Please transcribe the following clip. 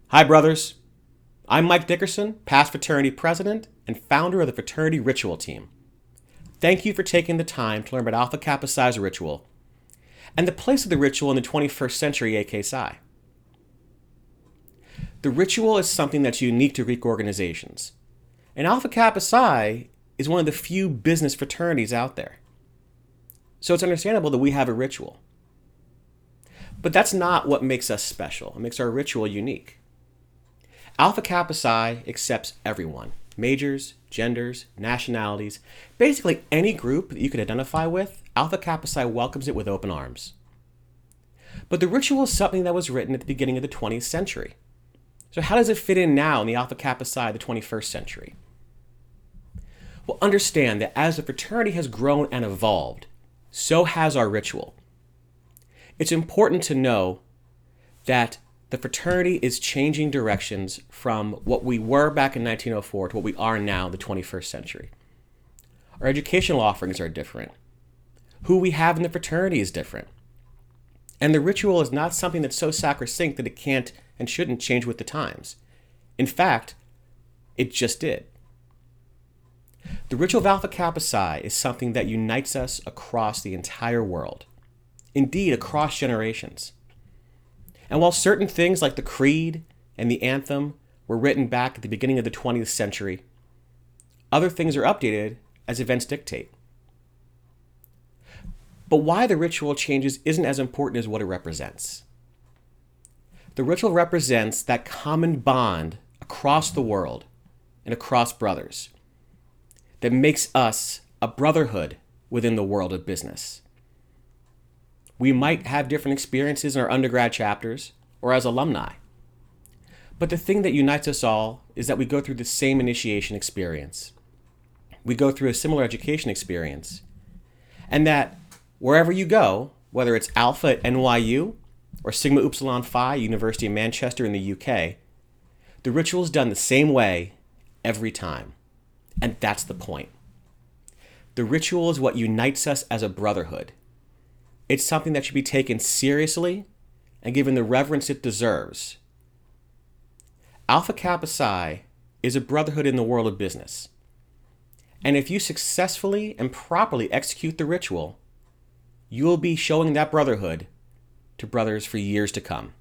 Hi, brothers. I'm Mike Dickerson, past Fraternity President and founder of the Fraternity Ritual Team. Thank you for taking the time to learn about Alpha Kappa Psi's ritual and the place of the ritual in the 21st century AK Psi. The ritual is something that's unique to Greek organizations, and Alpha Kappa Psi is one of the few business fraternities out there. So it's understandable that we have a ritual. But that's not what makes us special. It makes our ritual unique. Alpha Kappa Psi accepts everyone, majors, genders, nationalities, basically any group that you could identify with, Alpha Kappa Psi welcomes it with open arms. But the ritual is something that was written at the beginning of the 20th century. So how does it fit in now in the Alpha Kappa Psi of the 21st century? Well, understand that as the fraternity has grown and evolved, so has our ritual. It's important to know that the fraternity is changing directions from what we were back in 1904 to what we are now in the 21st century. Our educational offerings are different. Who we have in the fraternity is different. And the ritual is not something that's so sacrosanct that it can't and shouldn't change with the times. In fact, it just did. The ritual of Alpha Kappa Psi is something that unites us across the entire world. Indeed, across generations. And while certain things like the creed and the anthem were written back at the beginning of the 20th century, other things are updated as events dictate. But why the ritual changes isn't as important as what it represents. The ritual represents that common bond across the world and across brothers that makes us a brotherhood within the world of business. We might have different experiences in our undergrad chapters or as alumni. But the thing that unites us all is that we go through the same initiation experience. We go through a similar education experience. And that wherever you go, whether it's Alpha at NYU or Sigma Upsilon Phi, University of Manchester in the UK, the ritual is done the same way every time. And that's the point. The ritual is what unites us as a brotherhood. It's something that should be taken seriously and given the reverence it deserves. Alpha Kappa Psi is a brotherhood in the world of business. And if you successfully and properly execute the ritual, you will be showing that brotherhood to brothers for years to come.